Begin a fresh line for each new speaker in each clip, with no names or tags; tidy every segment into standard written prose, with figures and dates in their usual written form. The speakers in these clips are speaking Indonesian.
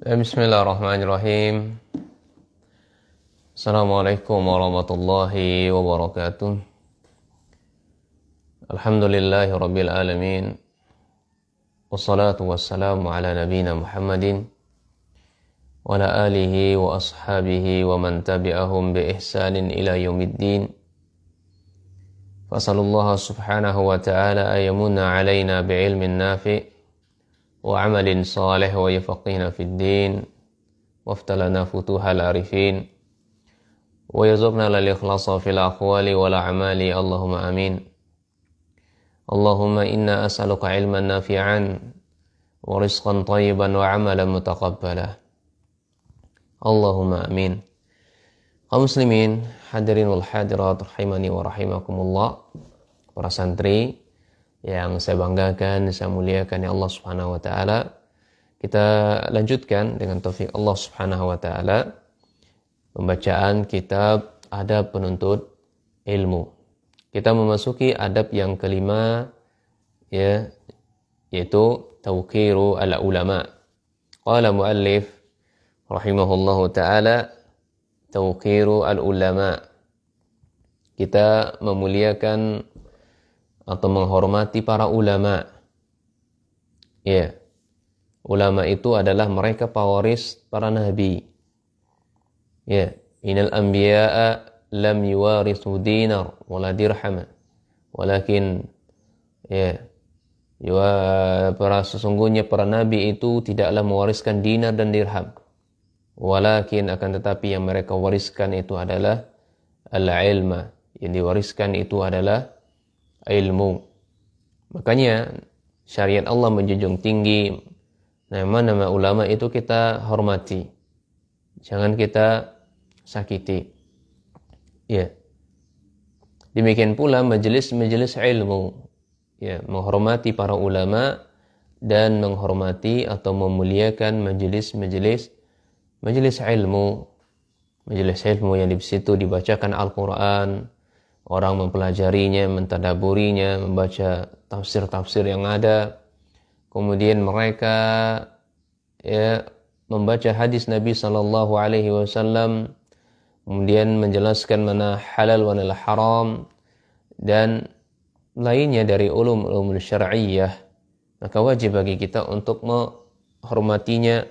Bismillahirrahmanirrahim. Assalamualaikum warahmatullahi wabarakatuh. Alhamdulillahi rabbil alamin. Wassalatu wassalamu ala nabina Muhammadin wa ala alihi wa ashabihi wa man tabi'ahum bi ihsanin ila yaumiddin. Fasallallahu subhanahu wa ta'ala ayamunna alaina bi ilmin nafi' wa amalin salih wa yafaqihna fid din waftalana futuhal arifin wa yazubna lal ikhlasa fil aqwali wal a'mali Allahumma amin. Allahumma inna as'aluka ilman nafi'an wa rizqan thayyiban wa amalan mutaqabbala Allahumma amin. Kaum muslimin hadirin wal hadirat rahimani wa rahimakumullah, para santri yang saya banggakan, saya muliakan ya Allah Subhanahu wa taala. Kita lanjutkan dengan taufik Allah Subhanahu wa taala pembacaan kitab Adab Penuntut Ilmu. Kita memasuki adab yang kelima, ya, yaitu tauqiru al-ulama. Qala muallif rahimahullahu taala tauqiru al-ulama. Kita memuliakan atau menghormati para ulama. Ya. Ulama itu adalah mereka pewaris para nabi. Ya, innal anbiya'a lam yuwarithu dinar wala dirham. Walakin sesungguhnya para nabi itu tidaklah mewariskan dinar dan dirham. Walakin akan tetapi yang mereka wariskan itu adalah al-ilma. Yang diwariskan itu adalah ilmu. Makanya syariat Allah menjunjung tinggi nama-nama ulama itu kita hormati. Jangan kita sakiti. Ya. Demikian pula majelis-majelis ilmu. Ya, menghormati para ulama dan menghormati atau memuliakan majelis ilmu. Majelis ilmu yang di situ dibacakan Al-Qur'an, orang mempelajarinya, mentadaburinya, membaca tafsir-tafsir yang ada. Kemudian mereka membaca hadis Nabi sallallahu alaihi wasallam, kemudian menjelaskan mana halal wa mana haram dan lainnya dari ulum-ulum syar'iyyah. Maka wajib bagi kita untuk menghormatinya,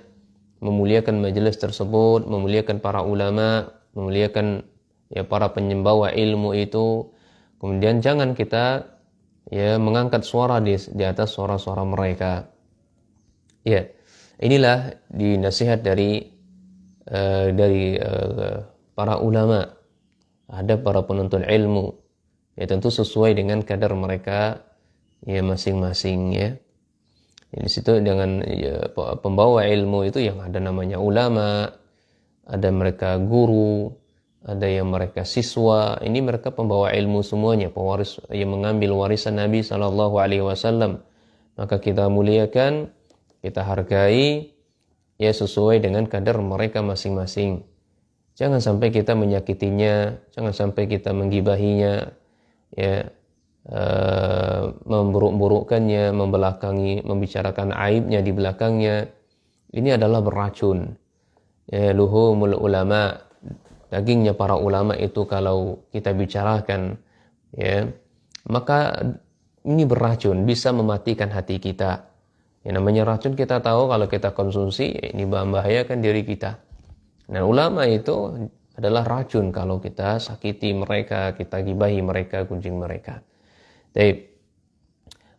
memuliakan majelis tersebut, memuliakan para ulama, memuliakan para penyembawa ilmu itu. Kemudian jangan kita mengangkat suara di atas suara-suara mereka. Ya, inilah dinasihat dari para ulama. Ada para penuntut ilmu. Ya, tentu sesuai dengan kadar mereka masing-masing ya. Di situ dengan pembawa ilmu itu yang ada namanya ulama, ada mereka guru, ada yang mereka siswa. Ini mereka pembawa ilmu semuanya, pewaris yang mengambil warisan Nabi sallallahu alaihi wasallam. Maka kita muliakan, kita hargai sesuai dengan kadar mereka masing-masing. Jangan sampai kita menyakitinya, jangan sampai kita menggibahinya, memburuk-burukkannya, membelakangi, membicarakan aibnya di belakangnya. Ini adalah beracun. Luhumul ulama, dagingnya para ulama itu kalau kita bicarakan, maka ini beracun, bisa mematikan hati kita. Yang namanya racun kita tahu kalau kita konsumsi, ini membahayakan diri kita. Nah, ulama itu adalah racun kalau kita sakiti mereka, kita gibahi mereka, gunjing mereka. Baik.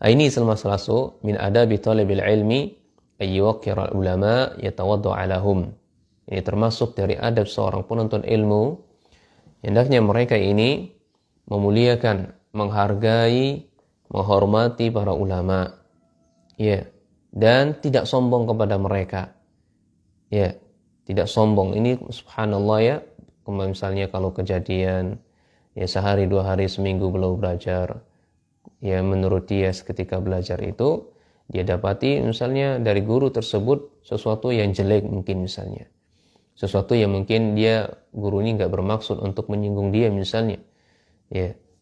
Ini salah satu min adabi talibil ilmi ayyuqira ulama yatawaddu'a lahum. Ini termasuk dari adab seorang penuntut ilmu. Hendaknya mereka ini memuliakan, menghargai, menghormati para ulama. Ya, dan tidak sombong kepada mereka. Ya, tidak sombong. Ini subhanallah ya. Misalnya kalau kejadian sehari, 2 hari, seminggu belum belajar. Menurut dia ketika belajar itu dia dapati misalnya dari guru tersebut sesuatu yang jelek mungkin misalnya. Sesuatu yang mungkin dia guru ini nggak bermaksud untuk menyinggung dia misalnya.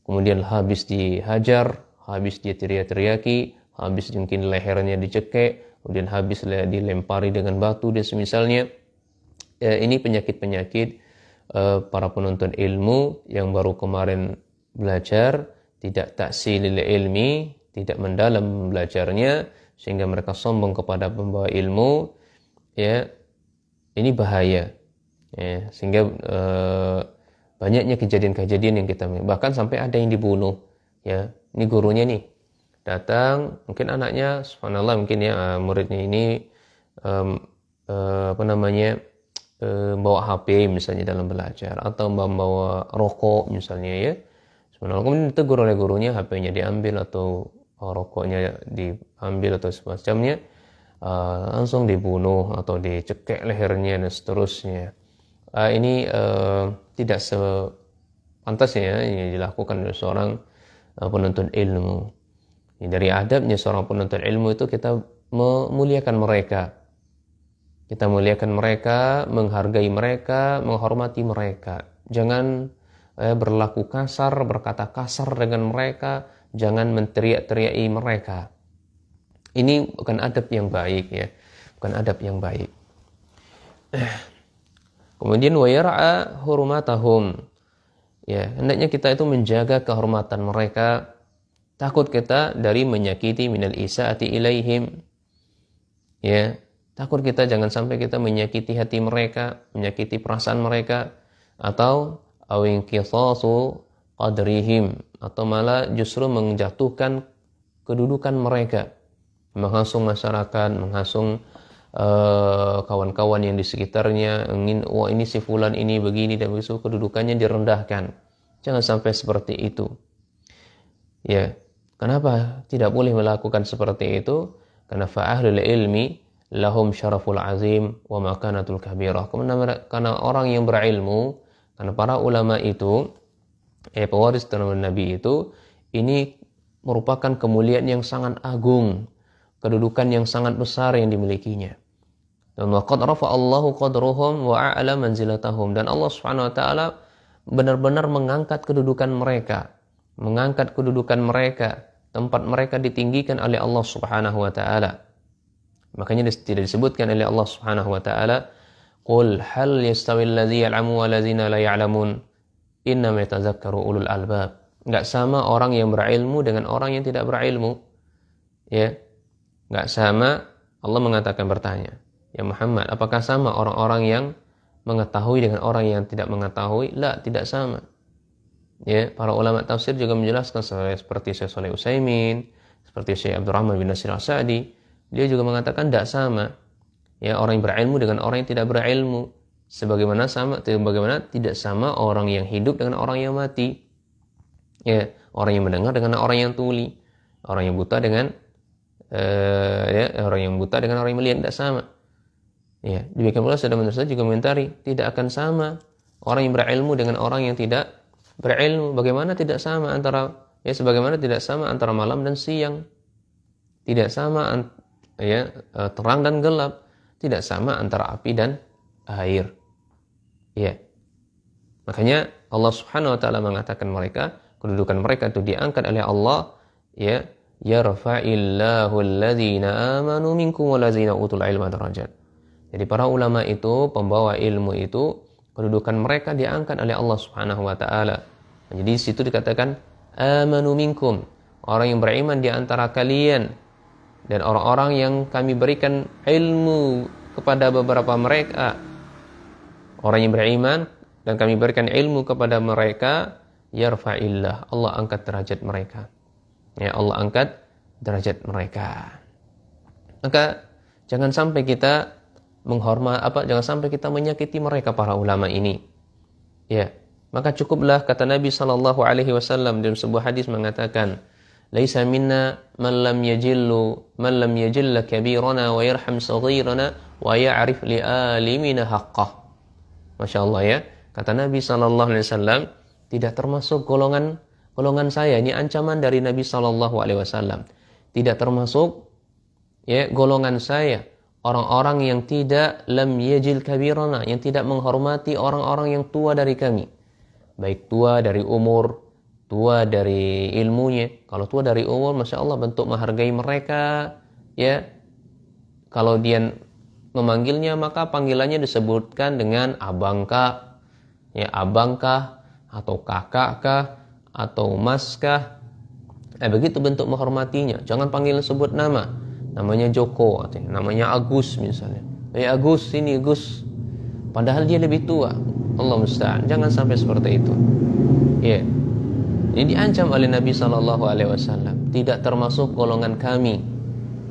Kemudian habis dihajar, habis dia teriak-teriaki, habis mungkin lehernya dicekek, kemudian habis dilempari dengan batu dan semisalnya. Ini penyakit-penyakit para penuntut ilmu yang baru kemarin belajar, tidak tahsilil ilmi, tidak mendalam belajarnya, sehingga mereka sombong kepada pembawa ilmu, ya, ini bahaya, ya, sehingga banyaknya kejadian-kejadian yang kita, bahkan sampai ada yang dibunuh, ya, ini gurunya nih, datang, mungkin anaknya, subhanallah, mungkin ya, muridnya ini, bawa HP misalnya dalam belajar, atau membawa rokok misalnya, ya, sebenarnya kemudian ditegur oleh gurunya, HP-nya diambil atau rokoknya diambil atau semacamnya, langsung dibunuh atau dicekek lehernya dan seterusnya. Ini tidak sepantasnya ini dilakukan oleh seorang penuntut ilmu. Dari adabnya seorang penuntut ilmu itu kita memuliakan mereka. Kita muliakan mereka, menghargai mereka, menghormati mereka. Jangan berlaku kasar, berkata kasar dengan mereka, jangan menteriak-teriaki mereka. Ini bukan adab yang baik, ya. Bukan adab yang baik. Kemudian wa yar'a hurumatahum. Ya, hendaknya kita itu menjaga kehormatan mereka. Takut kita dari menyakiti minal isaati ilaihim. Ya, takut kita jangan sampai kita menyakiti hati mereka, menyakiti perasaan mereka, atau awin qisasu qadrihim, atau malah justru menjatuhkan kedudukan mereka, menghasung masyarakat, menghasung kawan-kawan yang di sekitarnya, ingin wah ini si fulan ini begini dan begitu, kedudukannya direndahkan. Jangan sampai seperti itu. Ya, kenapa tidak boleh melakukan seperti itu? Karena fa'ahlul ilmi lahum syaraful azim wa makanatul kabirah. Karena orang yang berilmu, karena para ulama itu, pewaris Nabi itu, ini merupakan kemuliaan yang sangat agung, kedudukan yang sangat besar yang dimilikinya. Dan waqad rafa'allahu qadruhum wa a'la manzilatahum, dan Allah Subhanahu wa taala benar-benar mengangkat kedudukan mereka, tempat mereka ditinggikan oleh Allah Subhanahu wa taala. Makanya tidak disebutkan oleh Allah Subhanahu wa taala, qul hal yastawil ladzi ya'lamu wal ladzina la ya'lamun innama yatazakkaru ulul albab. Enggak sama orang yang berilmu dengan orang yang tidak berilmu. Ya. Enggak sama. Allah mengatakan, bertanya, ya Muhammad, apakah sama orang-orang yang mengetahui dengan orang yang tidak mengetahui? La, tidak sama. Ya, para ulama tafsir juga menjelaskan seperti Syekh Shalih Utsaimin, seperti Syekh Abdurrahman bin Nasir As-Sa'di, dia juga mengatakan tidak sama. Ya, orang yang berilmu dengan orang yang tidak berilmu. Sebagaimana tidak sama orang yang hidup dengan orang yang mati. Ya, orang yang mendengar dengan orang yang tuli, orang yang buta dengan orang yang melihat, tidak sama. Ya, demikian pula Sayyidina Muhammad juga komentari, tidak akan sama orang yang berilmu dengan orang yang tidak berilmu. Bagaimana tidak sama antara, ya, sebagaimana tidak sama antara malam dan siang, tidak sama terang dan gelap, tidak sama antara api dan air. Ya, makanya Allah Subhanahu wa taala mengatakan mereka, kedudukan mereka itu diangkat oleh Allah, ya, yarfa'illahu alladzina amanu minkum walladzina utul ilma darajat. Jadi para ulama itu, pembawa ilmu itu, kedudukan mereka diangkat oleh Allah Subhanahu wa taala. Jadi di situ dikatakan amanu minkum, orang yang beriman di antara kalian, dan orang-orang yang kami berikan ilmu kepada beberapa mereka. Orang yang beriman dan kami berikan ilmu kepada mereka, yarfa'illah, Allah angkat derajat mereka. Ya, Allah angkat derajat mereka. Maka jangan sampai kita jangan sampai kita menyakiti mereka, para ulama ini. Ya, maka cukuplah kata Nabi sallallahu alaihi wasallam dalam sebuah hadis mengatakan, laisa minna man lam yajilla kabirana wa yarham saghirana wa ya'rif li alimina haqqah. Masya Allah, ya. Kata Nabi sallallahu alaihi wasallam, tidak termasuk golongan saya. Ini ancaman dari Nabi sallallahu alaihi wasallam. Tidak termasuk, ya, golongan saya orang-orang yang tidak lam yajil kabirana, yang tidak menghormati orang-orang yang tua dari kami. Baik tua dari umur, tua dari ilmunya. Kalau tua dari umur, Masya Allah, bentuk menghargai mereka, ya, kalau dia memanggilnya maka panggilannya disebutkan dengan abangkah, ya abangkah atau kakak atau maskah. Begitu bentuk menghormatinya. Jangan panggil sebut nama. Namanya Joko, namanya Agus misalnya. Agus, sini Gus. Padahal dia lebih tua. Allah musta'an. Jangan sampai seperti itu. Ya. Ini diancam oleh Nabi SAW. Tidak termasuk golongan kami,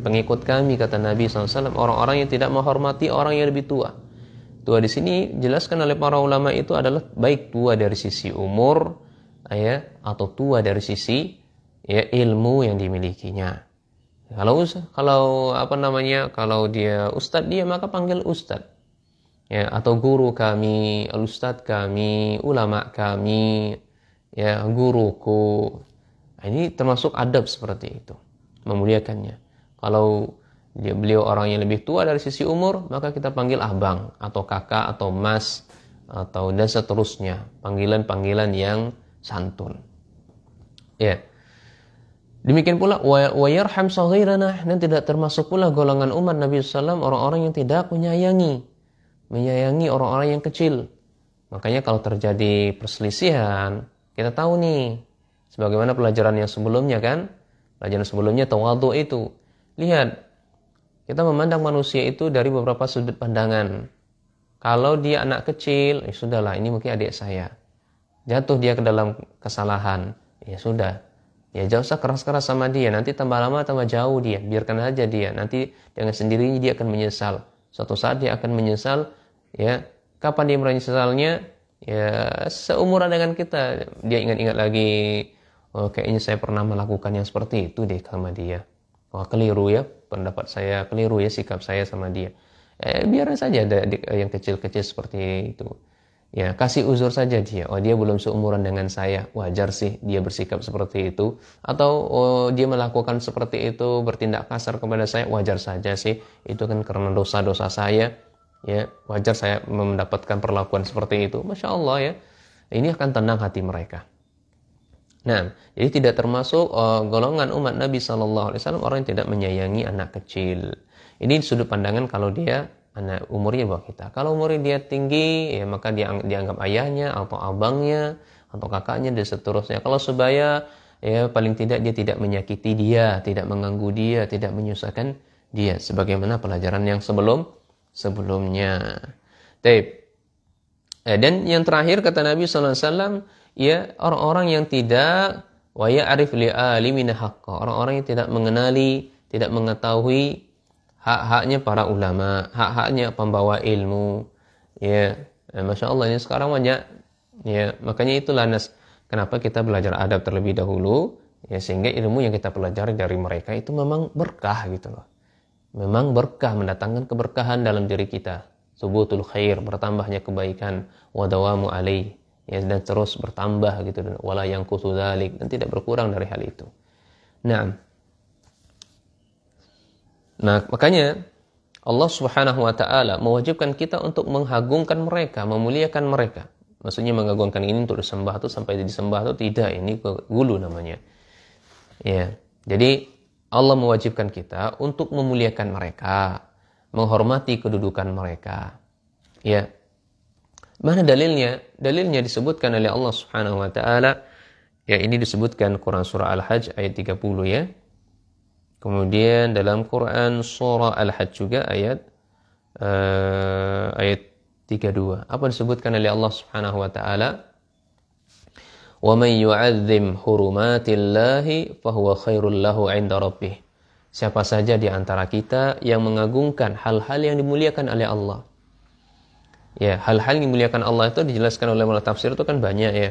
pengikut kami, kata Nabi SAW, orang-orang yang tidak menghormati orang yang lebih tua. Tua di sini jelaskan oleh para ulama itu adalah baik tua dari sisi umur, ya, atau tua dari sisi ya ilmu yang dimilikinya. Kalau dia ustadz dia maka panggil ustadz. Ya, atau guru kami, ustadz kami, ulama kami, ya guruku. Ini termasuk adab seperti itu, memuliakannya. Kalau beliau orang yang lebih tua dari sisi umur, maka kita panggil abang atau kakak atau mas atau dan seterusnya, panggilan-panggilan yang santun. Ya. Demikian pula wa yarham saghirana, dan tidak termasuk pula golongan umat Nabi sallallahu orang-orang yang tidak menyayangi orang-orang yang kecil. Makanya kalau terjadi perselisihan, kita tahu nih sebagaimana pelajaran yang sebelumnya kan? Pelajaran sebelumnya tawadhu itu. Lihat, kita memandang manusia itu dari beberapa sudut pandangan. Kalau dia anak kecil, ya sudahlah, ini mungkin adik saya. Jatuh dia ke dalam kesalahan, ya sudah. Ya jangan usah keras-keras sama dia, nanti tambah lama tambah jauh dia, biarkan aja dia. Nanti dengan sendirinya dia akan menyesal. Suatu saat dia akan menyesal, ya. Kapan dia menyesalnya? Ya seumuran dengan kita, dia ingat-ingat lagi, oh kayaknya saya pernah melakukan yang seperti itu deh sama dia. Wah keliru ya, pendapat saya keliru ya, sikap saya sama dia. Biarkan saja ada yang kecil-kecil seperti itu. Ya, kasih uzur saja dia. Oh, dia belum seumuran dengan saya. Wajar sih dia bersikap seperti itu. Atau dia melakukan seperti itu, bertindak kasar kepada saya. Wajar saja sih. Itu kan karena dosa-dosa saya. Ya, wajar saya mendapatkan perlakuan seperti itu. Masya Allah ya. Ini akan tenang hati mereka. Nah, jadi tidak termasuk golongan umat Nabi SAW orang yang tidak menyayangi anak kecil. Ini sudut pandangan kalau dia anak umurnya bawah kita. Kalau umurnya dia tinggi, ya maka dia dianggap ayahnya atau abangnya atau kakaknya dan seterusnya. Kalau sebaya, ya paling tidak dia tidak menyakiti dia, tidak mengganggu dia, tidak menyusahkan dia. Sebagaimana pelajaran yang sebelumnya. Dan yang terakhir kata Nabi SAW, ya orang-orang yang tidak wa ya'rif li alimina haqqa, orang-orang yang tidak mengenali, tidak mengetahui hak-haknya para ulama, hak-haknya pembawa ilmu. Ya, Masya Allah ini sekarang banyak. Ya, makanya itulah kenapa kita belajar adab terlebih dahulu, ya sehingga ilmu yang kita pelajari dari mereka itu memang berkah gitu loh. Memang berkah, mendatangkan keberkahan dalam diri kita. Subutul khair, bertambahnya kebaikan, wa dawamu alaih, ya dan terus bertambah gitu, dan wala yanqusu dzalik, dan tidak berkurang dari hal itu. Nah, makanya Allah Subhanahu wa taala mewajibkan kita untuk mengagungkan mereka, memuliakan mereka. Maksudnya mengagungkan ini untuk disembah itu sampai disembah itu tidak, ini gulu namanya. Ya. Jadi Allah mewajibkan kita untuk memuliakan mereka, menghormati kedudukan mereka. Ya. Mana dalilnya? Dalilnya disebutkan oleh Allah Subhanahu wa taala. Ya, ini disebutkan Quran surah Al-Hajj ayat 30 ya. Kemudian dalam Quran surah Al-Hajj juga ayat 32. Apa disebutkan oleh Allah Subhanahu wa taala? Wa may yu'azzim hurumatillahi fahuwa khairul lahu 'inda rabbih. Siapa saja di antara kita yang mengagungkan hal-hal yang dimuliakan oleh Allah. Ya, hal-hal yang dimuliakan Allah itu dijelaskan oleh ulama tafsir itu kan banyak ya.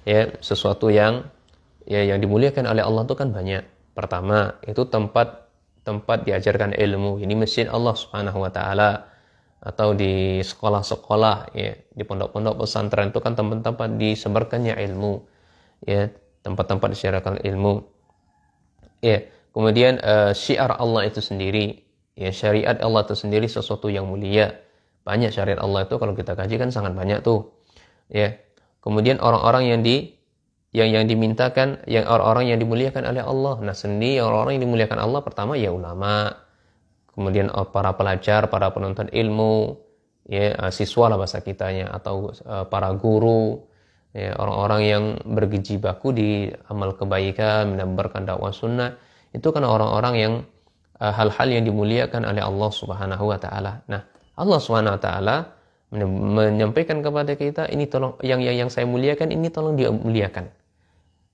Ya, sesuatu yang dimuliakan oleh Allah itu kan banyak. Pertama, itu tempat diajarkan ilmu. Ini masjid Allah Subhanahu wa taala, atau di sekolah-sekolah ya, di pondok-pondok pesantren itu kan tempat-tempat disebarkannya ilmu. Ya, tempat-tempat disebarkan ilmu. Ya, kemudian syiar Allah itu sendiri, ya syariat Allah itu sendiri sesuatu yang mulia. Banyak syariat Allah itu kalau kita kaji kan sangat banyak tuh. Ya. Kemudian orang-orang yang dimintakan, yang orang-orang yang dimuliakan oleh Allah. Nah, sendiri orang-orang yang dimuliakan Allah pertama ya ulama, kemudian para pelajar, para penuntut ilmu, ya, siswa lah bahasa kitanya, atau para guru, ya, orang-orang yang berjibaku di amal kebaikan, menebarkan dakwah sunnah, itu kan orang-orang yang hal-hal yang dimuliakan oleh Allah Subhanahu wa taala. Nah, Allah Subhanahu wa taala menyampaikan kepada kita, ini tolong yang saya muliakan ini tolong dimuliakan.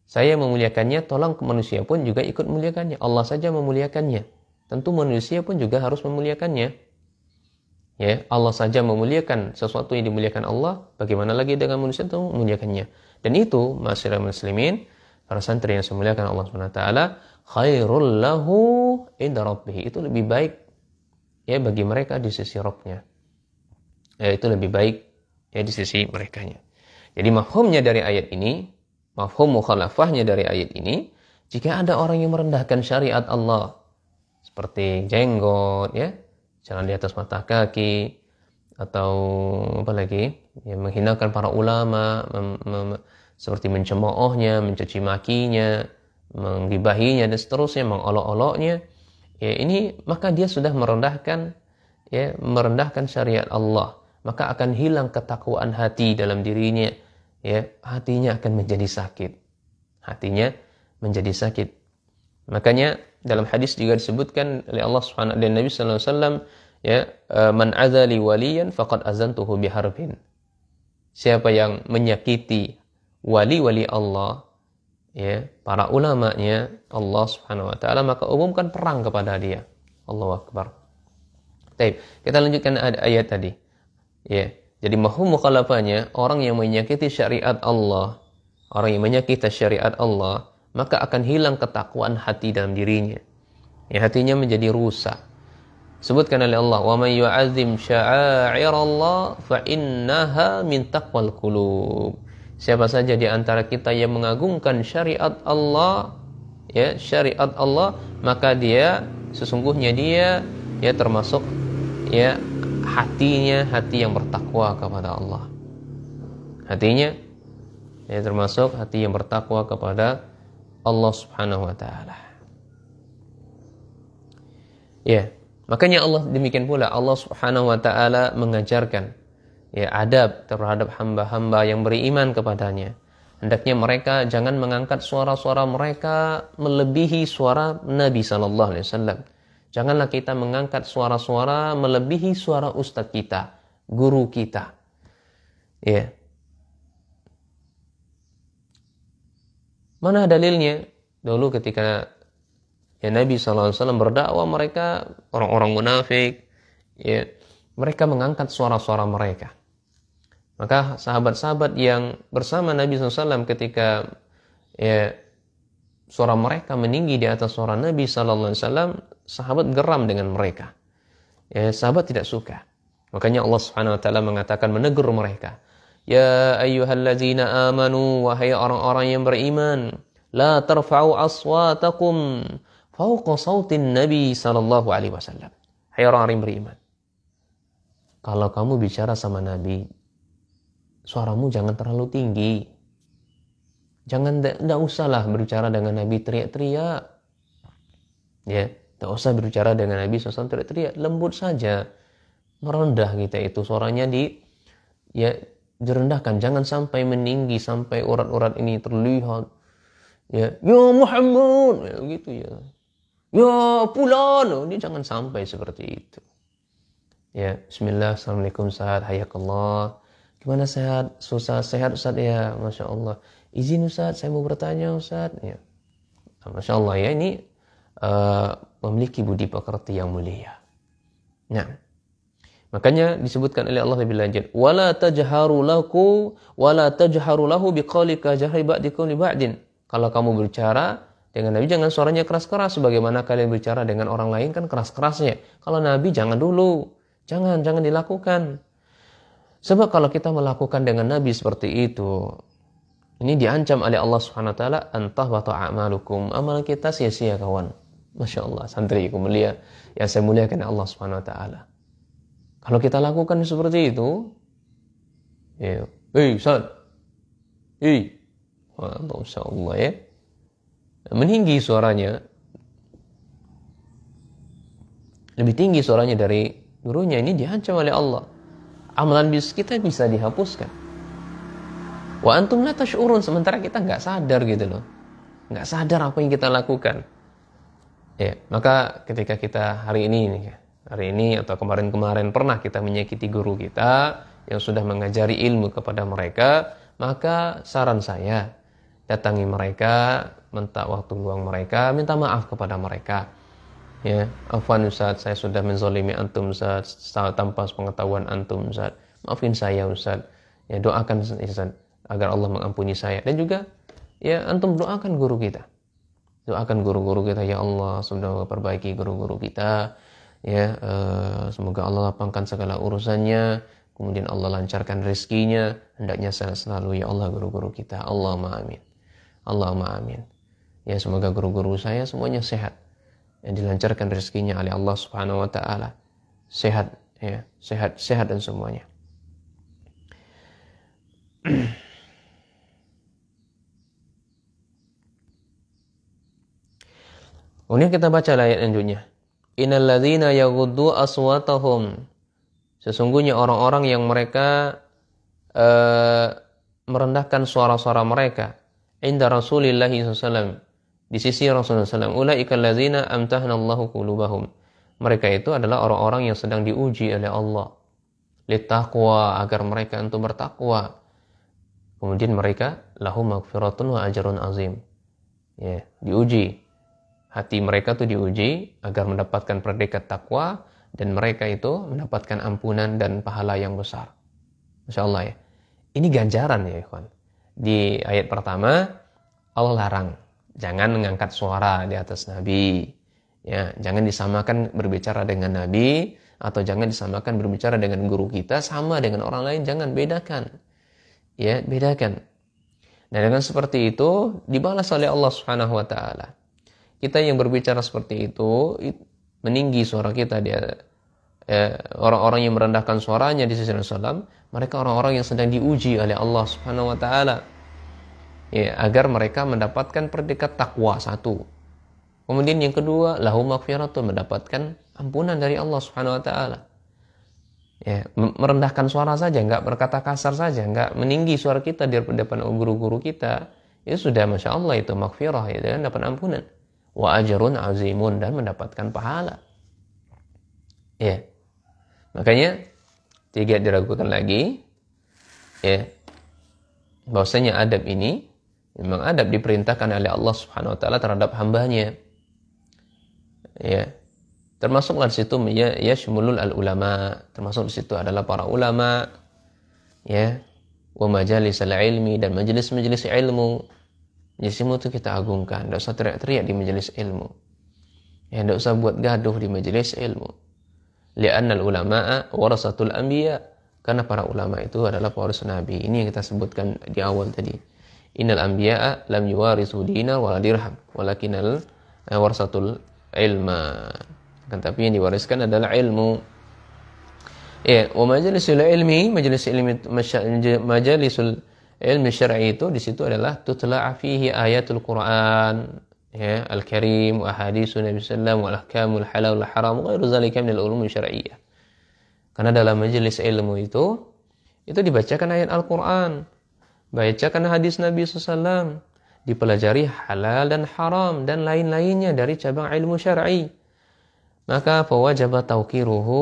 Saya memuliakannya, tolong manusia pun juga ikut memuliakannya. Allah saja memuliakannya, tentu manusia pun juga harus memuliakannya. Ya, Allah saja memuliakan sesuatu yang dimuliakan Allah, bagaimana lagi dengan manusia itu memuliakannya. Dan itu, masyarakat muslimin, para santri yang memuliakan Allah SWT, khairul lahu inda rabbih, itu lebih baik ya bagi mereka di sisi Rabbnya. Ya, itu lebih baik ya di sisi merekanya. Jadi mafhumnya dari ayat ini, mafhum mukhalafahnya dari ayat ini, jika ada orang yang merendahkan syariat Allah, seperti jenggot, ya, jalan di atas mata kaki, atau apa lagi, ya, menghinakan para ulama, seperti mencemoohnya, mencaci makinya, menggibahinya, dan seterusnya, mengolok-oloknya, ya, ini maka dia sudah merendahkan, ya, merendahkan syariat Allah, maka akan hilang ketakwaan hati dalam dirinya, ya, hatinya akan menjadi sakit, hatinya menjadi sakit. Makanya dalam hadis juga disebutkan oleh Allah Subhanahu dan Nabi sallallahu alaihi wasallam, ya, man azali waliyan faqad azantuhu biharbin. Siapa yang menyakiti wali-wali Allah, ya, para ulamanya Allah Subhanahu wa taala, maka umumkan perang kepada dia. Allahu akbar. Baik, kita lanjutkan ayat tadi. Ya, jadi mafhum mukhalafahnya, orang yang menyakiti syariat Allah, orang yang menyakiti syariat Allah, maka akan hilang ketakwaan hati dalam dirinya. Ya, hatinya menjadi rusak. Sebutkan oleh Allah, "Wa may yu'azzim sya'airallah fa innaha min taqwal qulub." Siapa saja di antara kita yang mengagungkan syariat Allah, ya, syariat Allah, maka dia sesungguhnya dia, ya, termasuk, ya, hatinya hati yang bertakwa kepada Allah. Hatinya, ya, termasuk hati yang bertakwa kepada Allah Subhanahu wa taala. Ya, makanya Allah demikian pula, Allah Subhanahu wa taala mengajarkan, ya, adab terhadap hamba-hamba yang beriman kepadanya. Hendaknya mereka jangan mengangkat suara-suara mereka melebihi suara Nabi sallallahu alaihi wasallam. Janganlah kita mengangkat suara-suara melebihi suara ustaz kita, guru kita. Ya. Mana dalilnya? Dulu ketika, ya, Nabi SAW berdakwah, mereka orang-orang munafik, ya, mereka mengangkat suara-suara mereka. Maka sahabat-sahabat yang bersama Nabi SAW ketika, ya, suara mereka meninggi di atas suara Nabi SAW, sahabat geram dengan mereka. Ya, sahabat tidak suka. Makanya Allah Subhanahu wa taala mengatakan, menegur mereka. Ya ayyuhallazina amanu, wahai orang-orang yang beriman, la tarfa'u aswatakum fawqa sautin Nabi sallallahu alaihi wasallam. Hai orang-orang yang beriman, kalau kamu bicara sama Nabi, suaramu jangan terlalu tinggi. Jangan, tidak usahlah berbicara dengan Nabi teriak-teriak. Ya, tidak usah berbicara dengan Nabi SAW teriak-teriak, lembut saja. Merendah kita itu, suaranya ya, direndahkan, jangan sampai meninggi sampai urat-urat ini terlihat. Ya, ya Muhammad, ya, gitu ya. Ya Fulan, ini jangan sampai seperti itu. Ya, bismillah, assalamualaikum Ustaz, hayakallah. Gimana sehat? Susah sehat Ustaz ya, Masya Allah. Izin Ustaz, saya mau bertanya Ustaz. Ya. Masya Allah ya, ini memiliki budi pekerti yang mulia. Nah, makanya disebutkan oleh Allah lebih lanjut, wala tajharu lahu biqaulika jahri ba'dikum li ba'din. Kalau kamu berbicara dengan Nabi, jangan suaranya keras-keras sebagaimana kalian berbicara dengan orang lain kan keras-kerasnya. Kalau Nabi jangan dulu. Jangan dilakukan. Sebab kalau kita melakukan dengan Nabi seperti itu, ini diancam oleh Allah Subhanahu wa taala, antahbata a'malukum. Amal kita sia-sia kawan. Masya Allah, santriku mulia yang saya muliakan Allah Subhanahu wa taala. Kalau kita lakukan seperti itu, ya, Ustaz. Masya Allah ya. Meninggi suaranya. lebih tinggi suaranya dari gurunya, ini diancam oleh Allah. Amalan kita bisa dihapuskan. Wa antum la tash'urun, sementara kita nggak sadar gitu loh. Nggak sadar apa yang kita lakukan. Ya, maka ketika kita hari ini atau kemarin-kemarin pernah kita menyakiti guru kita yang sudah mengajari ilmu kepada mereka, maka saran saya, datangi mereka, minta waktu luang mereka, minta maaf kepada mereka. Ya, afwan Ustaz, saya sudah menzalimi antum Ustaz, tanpa pengetahuan antum Ustaz. Maafin saya Ustaz. Ya, doakan Ustaz agar Allah mengampuni saya. Dan juga ya antum doakan guru kita. Doakan guru-guru kita, ya Allah, semoga perbaiki guru-guru kita. Ya, semoga Allah lapangkan segala urusannya, kemudian Allah lancarkan rezekinya, hendaknya selalu ya Allah guru-guru kita. Allahumma amin. Allahumma amin. Ya, semoga guru-guru saya semuanya sehat, yang dilancarkan rezekinya oleh Allah Subhanahu wa taala. Sehat ya, sehat dan semuanya. Kemudian kita baca ayat selanjutnya. Innal ladzina yaghuddu aswatahum. Sesungguhnya orang-orang yang mereka merendahkan suara-suara mereka inda Rasulillah SAW, di sisi Rasulullah SAW. Ulaika alladzina amtahanallahu qulubahum. Mereka itu adalah orang-orang yang sedang diuji oleh Allah. Littaqwa, agar mereka untuk bertakwa. Kemudian mereka lahum maghfiratun wa ajrun azim. Ya, diuji. Hati mereka itu diuji agar mendapatkan predikat takwa, dan mereka itu mendapatkan ampunan dan pahala yang besar. Masya Allah ya. Ini ganjaran ya ikhwan. Di ayat pertama Allah larang, jangan mengangkat suara di atas Nabi. Ya, jangan disamakan berbicara dengan Nabi, atau jangan disamakan berbicara dengan guru kita sama dengan orang lain, jangan, bedakan. Ya, bedakan. Nah, dengan seperti itu dibalas oleh Allah Subhanahu wa taala. Kita yang berbicara seperti itu, meninggi suara kita, orang-orang yang merendahkan suaranya di sisi Rasulullah, mereka orang-orang yang sedang diuji oleh Allah Subhanahu wa taala. Ya, agar mereka mendapatkan predikat takwa, satu. Kemudian yang kedua, lahum maghfiratun, mendapatkan ampunan dari Allah Subhanahu wa taala. Ya, merendahkan suara saja, enggak berkata kasar saja, enggak meninggi suara kita di depan guru-guru kita, itu sudah Masya Allah, itu maghfirah, itu kan dapat ampunan. Wa ajrun azimun, dan mendapatkan pahala. Ya. Makanya tidak diragukan lagi ya, bahwasanya adab ini memang adab diperintahkan oleh Allah Subhanahu wa taala terhadap hambanya. Ya. Termasuklah di situ ya yashmulul al ulama, termasuk di situ adalah para ulama ya, wa majalisal ilmi, dan majelis-majelis ilmu. Majelis ilmu itu kita agungkan, tidak usah teriak-teriak di majelis ilmu. Ya, tidak usah buat gaduh di majelis ilmu. Li'annal ulama'a warasatul anbiya, karena para ulama itu adalah pewaris nabi. Ini yang kita sebutkan di awal tadi. Innal anbiya'a lam yuwarisu dinar wala dirham, walakinal warasatul ilma. Kan tapi yang diwariskan adalah ilmu. Ya, wa majalisul ilmi, majalisul ilmi syar'i itu di situ adalah tutla'a fihi ayatul Quran ya al-karim wa hadisun Nabi sallallahu wa ahkamul halal wal haram wa ghairu zalika min al-ulum syar'iyyah. Karena dalam majelis ilmu itu dibacakan ayat Al-Quran, bacakan hadis Nabi SAW, dipelajari halal dan haram dan lain-lainnya dari cabang ilmu syar'i. Maka fawajaba tauqiruhu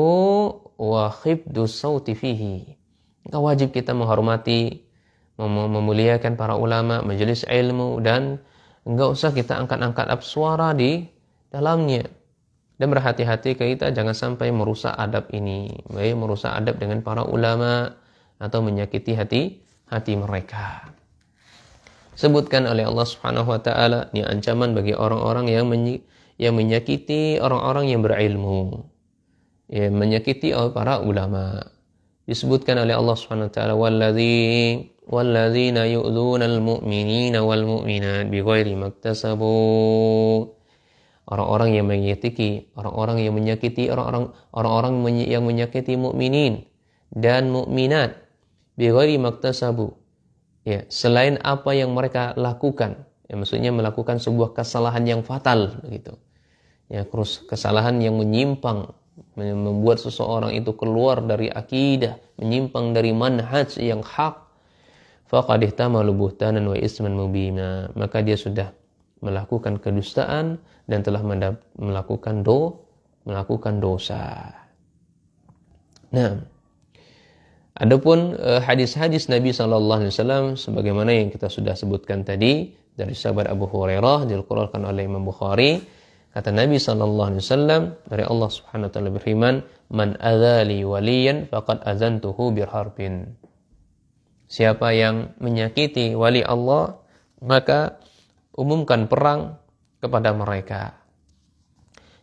wa khifdus sauti fihi. Maka wajib kita menghormati, memuliakan para ulama, majelis ilmu, dan enggak usah kita angkat-angkat suara di dalamnya. Dan berhati-hati kita jangan sampai merusak adab ini, merusak adab dengan para ulama atau menyakiti hati mereka. Sebutkan oleh Allah Subhanahu wa taala ini ancaman bagi orang-orang yang menyakiti orang-orang yang berilmu. Ya, menyakiti para ulama. Disebutkan oleh Allah Subhanahu wa taala walladzina yu'dzunal mu'minina wal mu'minat bighairi maktasabu. Orang-orang yang menyakiti orang-orang yang menyakiti mukminin dan mukminat bighairi maktasabu. Ya, selain apa yang mereka lakukan. Ya, maksudnya melakukan sebuah kesalahan yang fatal begitu. Ya, kesalahan yang menyimpang membuat seseorang itu keluar dari akidah, menyimpang dari manhaj yang hak, faqad ihtamalu buhtanan wa isman mubina, maka dia sudah melakukan kedustaan dan telah melakukan dosa. Nah, adapun hadis-hadis Nabi SAW sebagaimana yang kita sudah sebutkan tadi dari sahabat Abu Hurairah dikeluarkan oleh Imam Bukhari, kata Nabi SAW dari Allah Subhanahu wa taala berfirman, "Man adzali waliyan faqad azantuhu biharbin." Siapa yang menyakiti wali Allah, maka umumkan perang kepada mereka.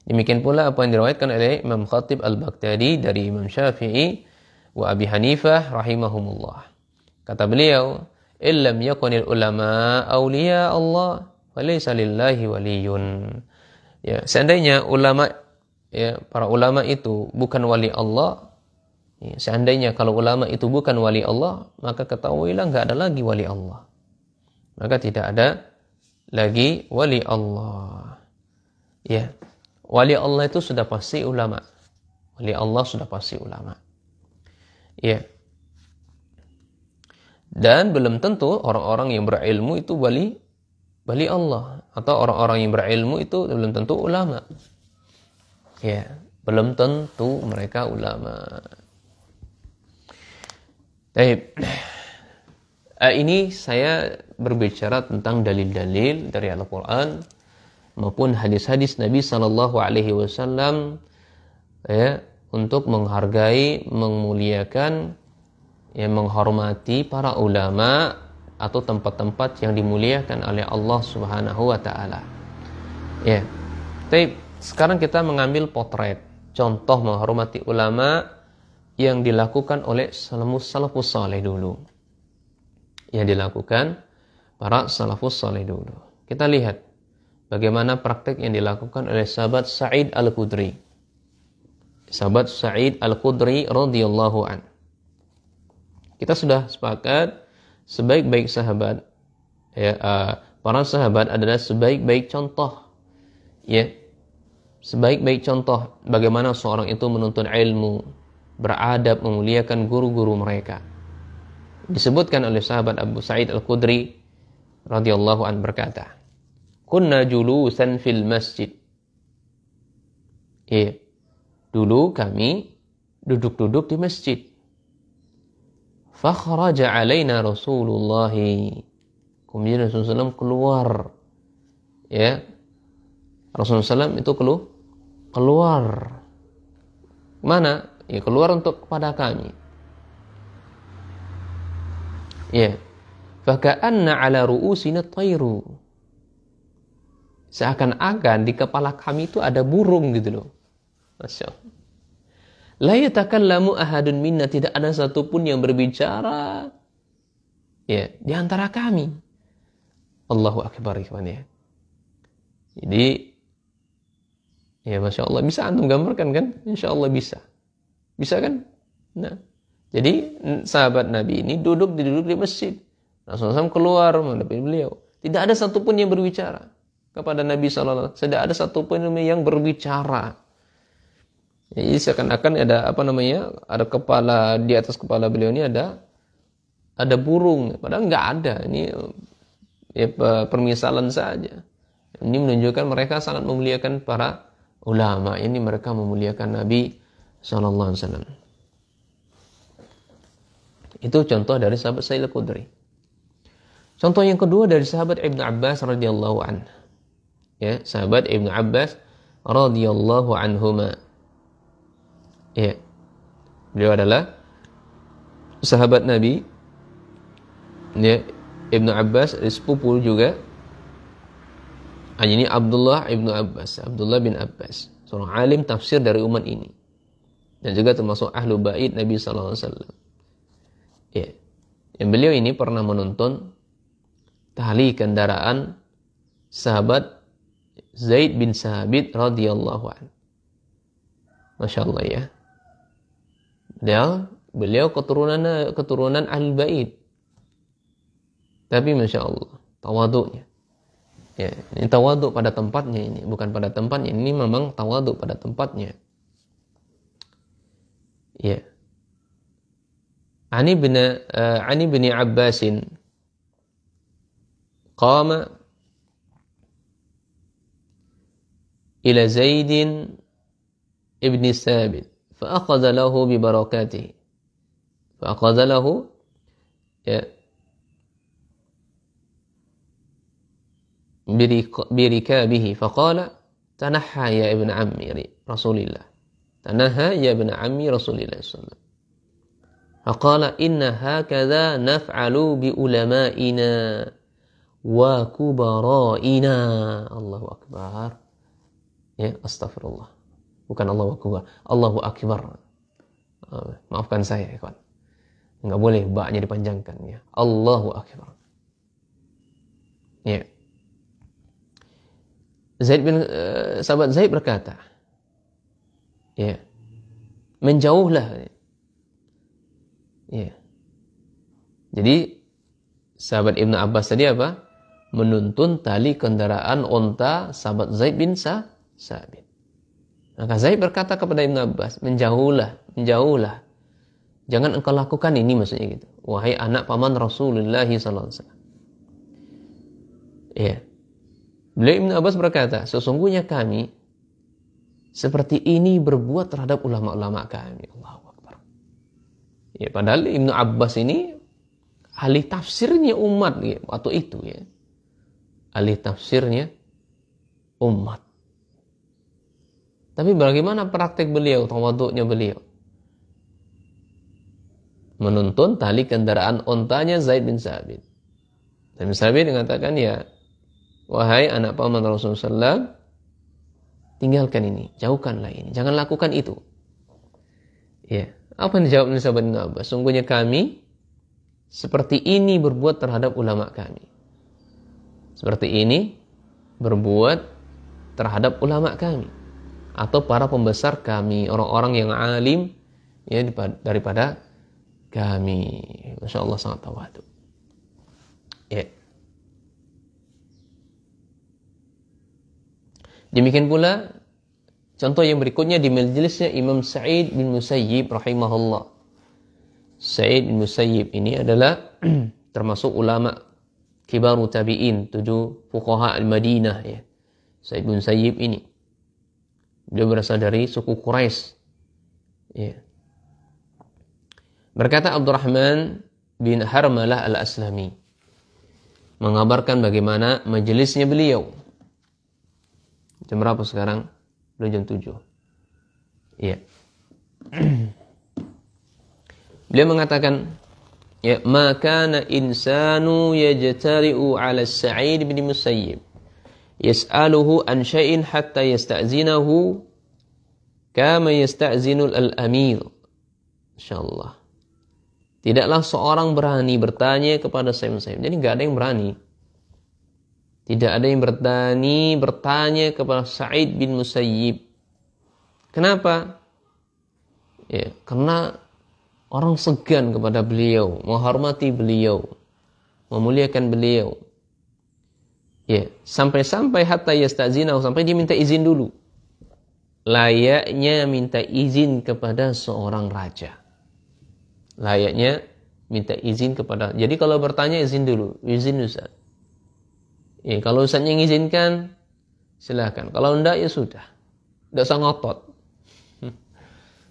Demikian pula apa yang diriwayatkan oleh Imam Khatib Al-Baghdadi dari Imam Syafi'i wa Abi Hanifah rahimahumullah. Kata beliau, "Illam yakunil ulama awliya Allah, falaysa lillahi waliyun." Ya, seandainya ulama, ya, para ulama itu bukan wali Allah, ya, seandainya kalau ulama itu bukan wali Allah, maka ketahuilah enggak ada lagi wali Allah. Maka tidak ada lagi wali Allah. Ya, wali Allah itu sudah pasti ulama. Wali Allah sudah pasti ulama. Ya. Dan belum tentu orang-orang yang berilmu itu wali Allah, atau orang-orang yang berilmu itu belum tentu ulama. Ya, belum tentu mereka ulama. Baik. Ini saya berbicara tentang dalil-dalil dari Al-Quran maupun hadis-hadis Nabi SAW, ya, untuk menghargai, memuliakan, ya, menghormati para ulama atau tempat-tempat yang dimuliakan oleh Allah Subhanahu wa taala. Ya. Tapi sekarang kita mengambil potret contoh menghormati ulama yang dilakukan oleh salafus saleh dulu. Yang dilakukan para salafus saleh dulu. Kita lihat bagaimana praktek yang dilakukan oleh sahabat Sa'id Al-Khudri. Sahabat Sa'id Al-Khudri radhiyallahu an. Kita sudah sepakat sebaik-baik sahabat, ya, para sahabat adalah sebaik-baik contoh. Ya. Sebaik-baik contoh bagaimana seorang itu menuntut ilmu, beradab, memuliakan guru-guru mereka. Disebutkan oleh sahabat Abu Sa'id Al-Khudri radhiyallahu an berkata, "Kunna julusan fil masjid." Ya. Dulu kami duduk-duduk di masjid. Fakhraja alaina Rasulullah. Kemudian Rasulullah SAW keluar. Ya. Rasulullah SAW itu keluar. Mana? Ya, keluar untuk kepada kami. Ya. Faka'anna ala ru'usina tayru. Seakan-akan di kepala kami itu ada burung gitu loh. Masya Allah. La yatakallamu ahadun minna, tidak ada satupun yang berbicara, ya, di antara kami. Allahu akbar, ya. Jadi, ya, Masya Allah, bisa antum gambarkan kan? Insya Allah bisa. Bisa kan? Nah, jadi sahabat Nabi ini duduk di masjid. Rasulullah SAW keluar menghadapi beliau. Tidak ada satupun yang berbicara kepada Nabi SAW. Tidak ada satupun yang berbicara. Jadi seakan-akan ada ada kepala, di atas kepala beliau ini ada burung. Padahal nggak ada. Ini ya, permisalan saja. Ini menunjukkan mereka sangat memuliakan para ulama. Ini mereka memuliakan Nabi SAW. Itu contoh dari sahabat Sa'id Al-Khudri. Contoh yang kedua dari sahabat Ibnu Abbas radhiyallahu anhu. Ya, sahabat Ibnu Abbas radhiyallahu anhuma. Ya. Beliau adalah sahabat Nabi. Ya, Ibnu Abbas sepupu juga. Ini Abdullah Ibnu Abbas, Abdullah bin Abbas, seorang alim tafsir dari umat ini. Dan juga termasuk ahlu bait Nabi sallallahu alaihi wasallam. Ya. Yang beliau ini pernah menonton tali kendaraan sahabat Zaid bin Sabit radhiyallahu anhu. Masya Allah, ya. Beliau keturunan ahli bait. Tapi Masya Allah, tawaduknya. Ya, ini tawaduk pada tempatnya ini, bukan pada tempatnya. Ini memang tawaduk pada tempatnya. Ya. Ani bin Abbasin qama ila Zaidin ibn Thabit فأخذ له ببركاته فأخذ له بركابه فقال تنحى يا ابن عمي رسول الله تنحى يا ابن عمي رسول الله صلى الله عليه وسلم فقال إن هكذا نفعل بعلمائنا وكبرائنا الله أكبر ya astagfirullah bukan Allahu akbar Allahu akbar maafkan saya ikhwan enggak boleh ba-nya dipanjangkan ya Allahu akbar ya sahabat Zaid berkata ya menjauhlah ya jadi sahabat Ibnu Abbas tadi apa menuntun tali kendaraan onta sahabat Zaid bin Sabit. Maka Zaid berkata kepada Ibnu Abbas, menjauhlah. Jangan engkau lakukan ini maksudnya gitu. Wahai anak paman Rasulullah sallallahu alaihi wasallam. Ya. Beliau Ibnu Abbas berkata, sesungguhnya kami seperti ini berbuat terhadap ulama-ulama kami. Allahu Akbar. Ya, padahal Ibnu Abbas ini ahli tafsirnya umat ya, waktu itu ya. Ahli tafsirnya umat. Tapi bagaimana praktek beliau, tawaduknya beliau? Menuntun tali kendaraan ontanya Zaid bin Sabit. Zaid bin Sabit mengatakan, ya, wahai anak paman Rasulullah SAW, tinggalkan ini, jauhkanlah ini, jangan lakukan itu. Ya, apa yang dijawab oleh sahabat Ibnu Abbas? Sungguhnya kami seperti ini berbuat terhadap ulama kami. Seperti ini berbuat terhadap ulama kami. Atau para pembesar kami, orang-orang yang alim ya daripada kami. Masya Allah sangat tawadhu. Ya. Demikian pula contoh yang berikutnya di majelisnya Imam Sa'id bin Musayyib rahimahullah. Sa'id bin Musayyib ini adalah termasuk ulama kibaru tabi'in, 7 fuqaha al-Madinah ya. Sa'id bin Musayyib ini dia berasal dari suku Quraisy. Ya. Berkata Abdurrahman bin Harmalah al-Aslami mengabarkan bagaimana majelisnya beliau. Jam berapa sekarang? Belum jam 7. Iya. Beliau mengatakan, ya, ma kana insanu yajtari'u 'ala Sa'id bin Musayyib yas'aluhu an syai'in hatta yasta'zinahu kama yasta'zinul al-amir. Insyaallah. Tidaklah seorang berani bertanya kepada Sa'id. Jadi enggak ada yang berani. Tidak ada yang berani bertanya kepada Sa'id bin Musayyib. Kenapa? Ya, karena orang segan kepada beliau, menghormati beliau, memuliakan beliau. Ya, sampai-sampai hatta yasta'zinahu, sampai dia minta izin dulu. Layaknya minta izin kepada seorang raja. Layaknya minta izin kepada. Jadi kalau bertanya izin dulu, izin Ustaz. Ya, kalau Ustaznya mengizinkan, silakan. Kalau enggak ya sudah. Enggak usah ngotot.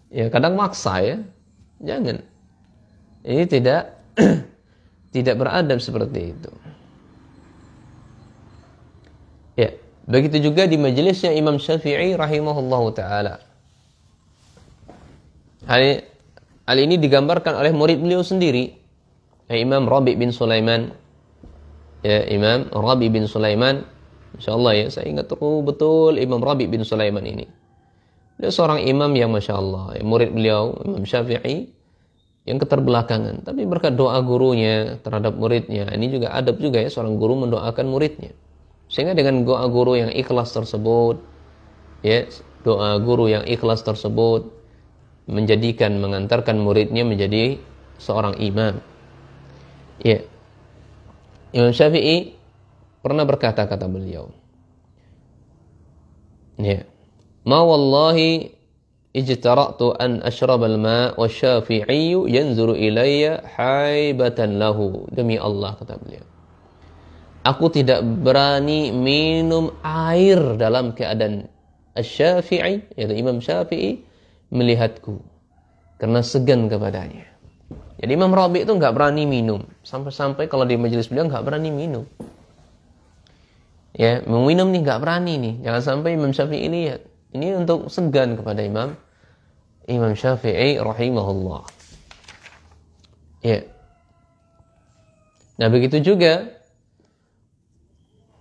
Ya, kadang maksa ya. Jangan. Ini tidak beradab seperti itu. Ya, begitu juga di majelisnya Imam Syafi'i rahimahullahu taala. Hal ini digambarkan oleh murid beliau sendiri, Imam Rabi' bin Sulaiman. Ya, Imam Rabi' bin Sulaiman, insyaallah ya, saya ingat betul Imam Rabi' bin Sulaiman ini. Dia seorang imam yang masyaallah, ya, murid beliau Imam Syafi'i yang keterbelakangan, tapi berkat doa gurunya terhadap muridnya. Ini juga adab juga ya, seorang guru mendoakan muridnya. Sehingga dengan doa guru yang ikhlas tersebut, ya, doa guru yang ikhlas tersebut mengantarkan muridnya menjadi seorang imam. Ya. Imam Syafi'i pernah berkata, kata beliau, ya, ma wallahi ijtara'tu an ashrabal ma' wa Syafi'i yanzuru ilayya haibatan lahu. Demi Allah, kata beliau, aku tidak berani minum air dalam keadaan Asy-Syafi'i, yaitu Imam Syafi'i, melihatku karena segan kepadanya. Jadi Imam Rabi' itu nggak berani minum, sampai-sampai kalau di majelis beliau nggak berani minum. Ya, meminum nih nggak berani nih. Jangan sampai Imam Syafi'i lihat. Ini untuk segan kepada Imam Syafi'i rahimahullah. Ya. Nah, begitu juga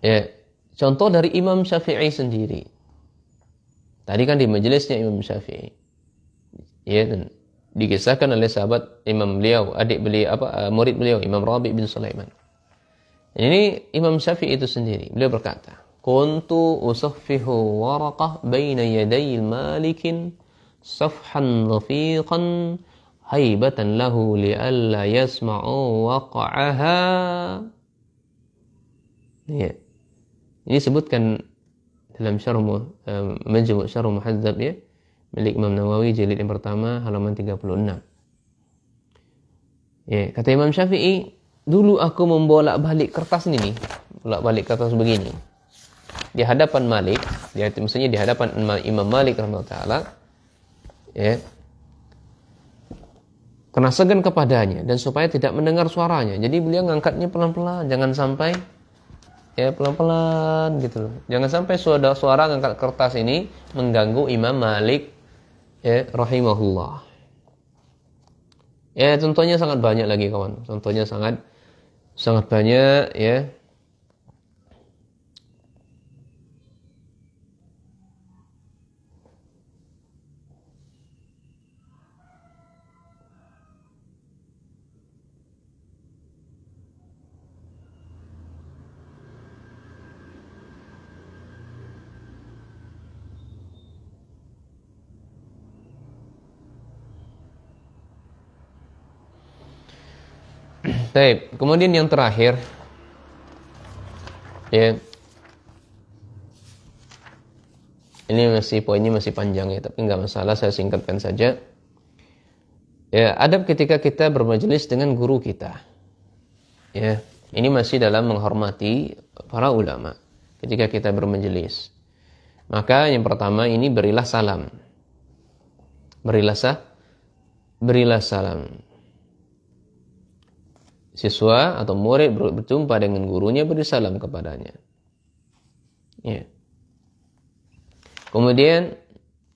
ya, contoh dari Imam Syafi'i sendiri. Tadi kan di majelisnya Imam Syafi'i. Ya, dan dikisahkan oleh sahabat Imam beliau, adik beliau, murid beliau, Imam Rabi' bin Sulaiman. Ini Imam Syafi'i itu sendiri. Beliau berkata, "Kuntu usaffihu waraqah baina yaday malikin safhan rafiqan haibatan lahu li'alla yasma'u waqa'aha." Ya. Ini sebutkan dalam Majmu' Syarh Muhadzab, ya, milik Imam Nawawi jilid yang pertama halaman 36. Ya, kata Imam Syafi'i, dulu aku membolak-balik kertas ini nih, bolak-balik kertas begini di hadapan Malik, maksudnya di hadapan Imam Malik rahimahullah taala, ya, karena segan kepadanya dan supaya tidak mendengar suaranya. Jadi beliau ngangkatnya pelan-pelan, jangan sampai, ya, pelan-pelan gitu loh. Jangan sampai suara ngangkat kertas ini mengganggu Imam Malik, ya, rahimahullah. Ya, contohnya sangat banyak lagi, kawan. Contohnya sangat banyak, ya. Baik, kemudian yang terakhir, ya, ini poinnya masih panjang, ya, tapi nggak masalah, saya singkatkan saja. Ya, adab ketika kita bermajelis dengan guru kita. Ya, ini masih dalam menghormati para ulama ketika kita bermajelis. Maka yang pertama ini berilah salam. Berilah salam. Siswa atau murid berjumpa dengan gurunya, beri salam kepadanya. Ya. Kemudian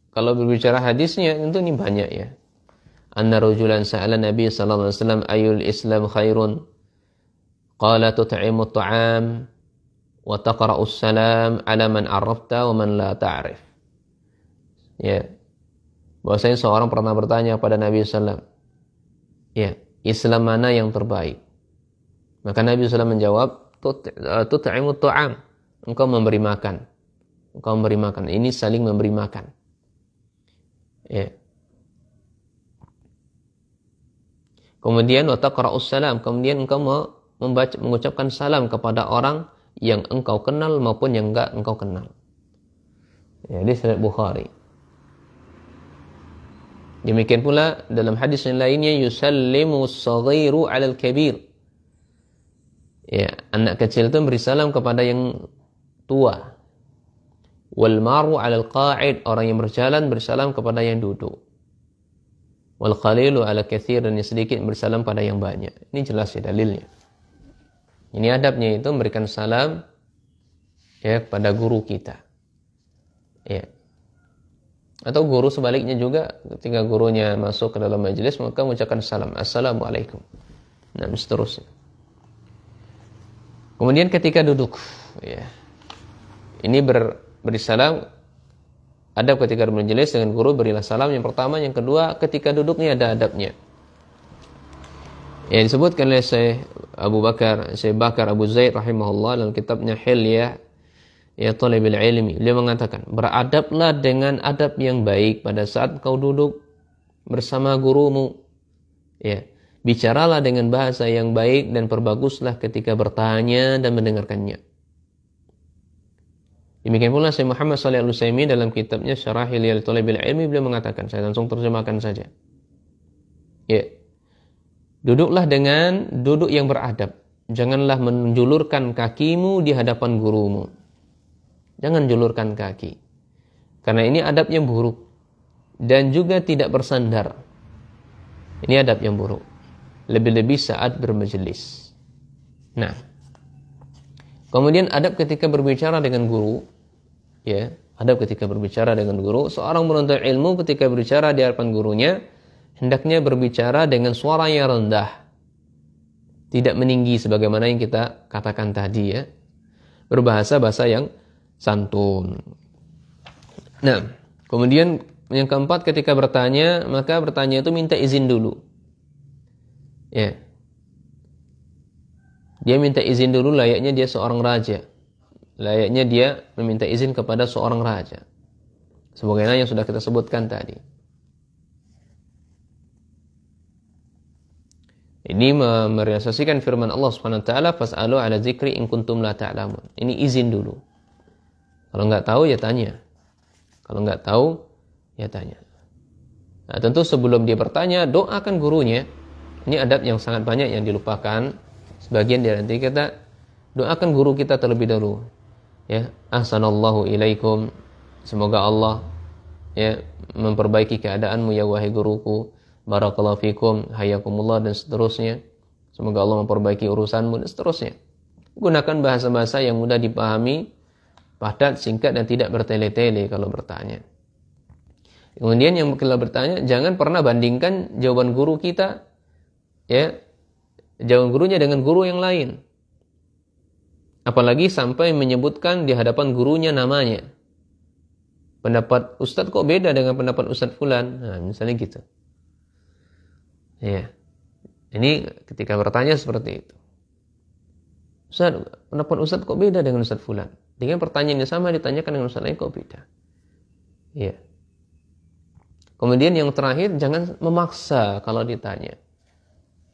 kalau berbicara hadisnya, tentu ini banyak, ya. Anna rajulan sa'ala Nabi sallallahu alaihi wasallam ayul Islam khairun? Qala tut'imu at'am wa taqra'u salam 'ala man 'arafta wa man la ta'rif. Ya. Bahwasanya seorang pernah bertanya pada Nabi sallallahu alaihi wasallam, ya, Islam mana yang terbaik? Maka Nabi SAW menjawab, tut'imu at'am, engkau memberi makan. Engkau memberi makan. Ini saling memberi makan. Ya. Kemudian wa taqra'us salam, kemudian engkau mengucapkan salam kepada orang yang engkau kenal maupun yang enggak engkau kenal. Ya, hadis riwayat Bukhari. Demikian pula dalam hadis yang lainnya, yusallimu as-saghiru 'alal kabir. Ya, anak kecil itu beri salam kepada yang tua. Wal maru 'alal qa'id, orang yang berjalan bersalam kepada yang duduk. Wal qalilu 'ala katsir, dan yang sedikit bersalam pada yang banyak. Ini jelas, ya, dalilnya. Ini adabnya itu memberikan salam, ya, kepada guru kita. Ya. Atau guru sebaliknya juga, ketika gurunya masuk ke dalam majelis maka mengucapkan salam, assalamualaikum. Nah, seterusnya. Kemudian ketika duduk, ya, ini beri salam. Adab ketika bermajelis dengan guru, berilah salam yang pertama. Yang kedua, ketika duduk ini ada adabnya. Ya, disebutkan oleh Syekh Bakar Abu Zaid rahimahullah dalam kitabnya Hilyah, ya, Thalabil Ilmi. Beliau mengatakan, beradablah dengan adab yang baik pada saat kau duduk bersama gurumu. Ya, bicaralah dengan bahasa yang baik dan perbaguslah ketika bertanya dan mendengarkannya. Demikian pula Syekh Muhammad Shalih Al-Utsaimin dalam kitabnya Syarah Hilyal Thalabil Ilmi beliau mengatakan, saya langsung terjemahkan saja. Ya. Duduklah dengan duduk yang beradab. Janganlah menjulurkan kakimu di hadapan gurumu. Jangan julurkan kaki. Karena ini adab yang buruk. Dan juga tidak bersandar. Ini adab yang buruk. Lebih-lebih saat bermajelis. Nah. Kemudian adab ketika berbicara dengan guru. Ya, adab ketika berbicara dengan guru. Seorang menuntut ilmu ketika berbicara di hadapan gurunya, hendaknya berbicara dengan suara yang rendah. Tidak meninggi sebagaimana yang kita katakan tadi ya. Berbahasa-bahasa yang santun. Nah, kemudian yang keempat ketika bertanya, maka bertanya itu minta izin dulu. Ya. Dia minta izin dulu layaknya dia seorang raja. Layaknya dia meminta izin kepada seorang raja. Sebagaimana yang sudah kita sebutkan tadi. Ini merealisasikan firman Allah Subhanahu wa taala, "Fas'alu 'ala dzikri in kuntum la ta'lamun." Ini izin dulu. Kalau enggak tahu ya tanya. Kalau enggak tahu ya tanya. Nah, tentu sebelum dia bertanya, doakan gurunya. Ini adab yang sangat banyak yang dilupakan. Sebagian dari nanti kita doakan guru kita terlebih dahulu. Ya, ahsanallahu ilaikum. Semoga Allah ya memperbaiki keadaanmu ya wahai guruku. Barakallahu fikum, hayakumullah dan seterusnya. Semoga Allah memperbaiki urusanmu dan seterusnya. Gunakan bahasa-bahasa yang mudah dipahami, padat, singkat dan tidak bertele-tele kalau bertanya. Kemudian yang kita bertanya, jangan pernah bandingkan jawaban guru kita ya, jawaban gurunya dengan guru yang lain. Apalagi sampai menyebutkan di hadapan gurunya namanya. Pendapat Ustadz kok beda dengan pendapat Ustadz Fulan. Nah, misalnya gitu. Ya. Ini ketika bertanya seperti itu. Ustadz, pendapat Ustadz kok beda dengan Ustadz Fulan? Dengan pertanyaan yang sama ditanyakan dengan Ustadz lain kok beda? Ya. Kemudian yang terakhir, jangan memaksa kalau ditanya.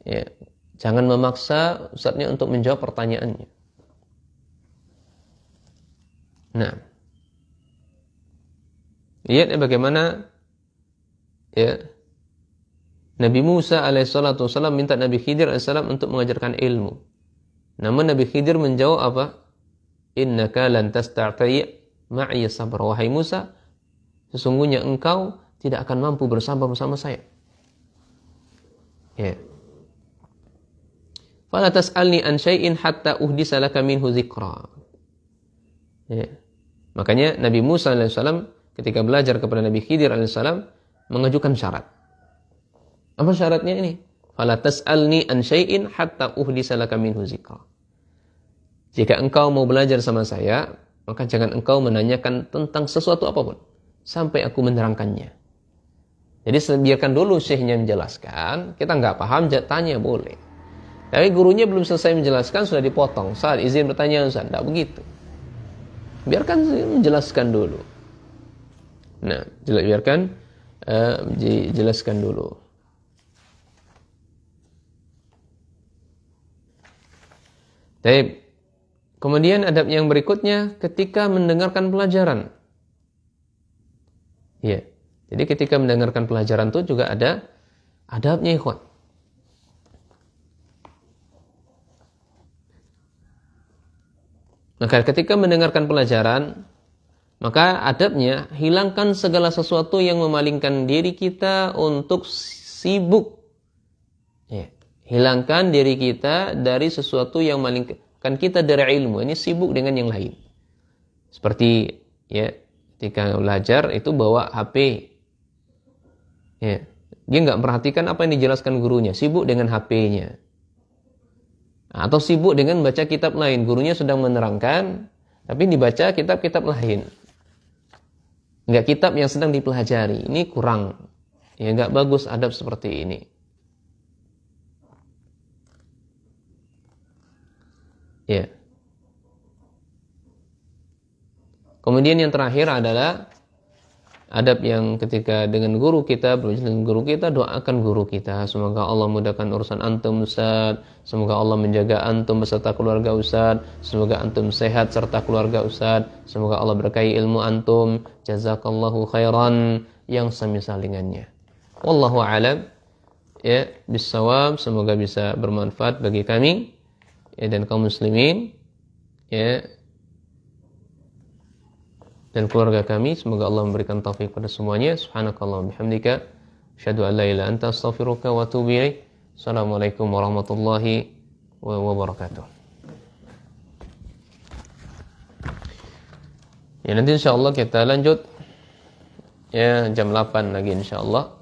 Ya. Jangan memaksa Ustadznya untuk menjawab pertanyaannya. Nah, lihat bagaimana ya Nabi Musa alaihissalatu wassalam minta Nabi Khidir alaihissalam untuk mengajarkan ilmu. Namun Nabi Khidir menjawab apa? Innaka lan tastati' ma'i sabr. Wahai Musa, sesungguhnya engkau tidak akan mampu bersabar bersama saya. Ya. Fala tas'alni an syai'in hatta uhdisa laka minhu dzikra. Ya. Makanya Nabi Musa alaihissalam ketika belajar kepada Nabi Khidir alaihissalam mengajukan syarat. Apa syaratnya ini? Fala tas'alni an syai'in hatta uhdisa laka minhu dzikra. Jika engkau mau belajar sama saya, maka jangan engkau menanyakan tentang sesuatu apapun sampai aku menerangkannya. Jadi biarkan dulu syekhnya menjelaskan, kita nggak paham tanya boleh. Tapi gurunya belum selesai menjelaskan sudah dipotong. Saat izin bertanya Ustaz, enggak begitu. Biarkan menjelaskan dulu. Nah, biarkan dijelaskan dulu. Baik. Kemudian adab yang berikutnya ketika mendengarkan pelajaran. Ya. Jadi ketika mendengarkan pelajaran itu juga ada adabnya, ikhwan. Maka ketika mendengarkan pelajaran, maka adabnya hilangkan segala sesuatu yang memalingkan diri kita untuk sibuk. Ya. Hilangkan diri kita dari sesuatu yang memalingkan kita dari ilmu. Ini sibuk dengan yang lain. Seperti ya, ketika belajar itu bawa HP. Ya. Dia nggak perhatikan apa yang dijelaskan gurunya, sibuk dengan HP-nya. Atau sibuk dengan baca kitab lain. Gurunya sedang menerangkan, tapi dibaca kitab-kitab lain. Enggak kitab yang sedang dipelajari. Ini kurang. Ya, enggak bagus adab seperti ini. Ya. Kemudian yang terakhir adalah adab yang ketika dengan guru kita, berbicara dengan guru kita, doakan guru kita. Semoga Allah mudahkan urusan antum Ustaz. Semoga Allah menjaga antum beserta keluarga Ustaz. Semoga antum sehat serta keluarga Ustaz. Semoga Allah berkahi ilmu antum. Jazakallahu khairan, yang semisalingannya. Wallahu a'lam ya bissawab. Semoga bisa bermanfaat bagi kami ya, dan kaum muslimin ya, dan keluarga kami. Semoga Allah memberikan taufik pada semuanya. Subhanakallah bihamdika asyhadu an la ilaha illa anta astaghfiruka wa atubu ilaik. Assalamualaikum warahmatullahi wabarakatuh. Ya, nanti insyaallah kita lanjut ya jam 8 lagi insyaallah.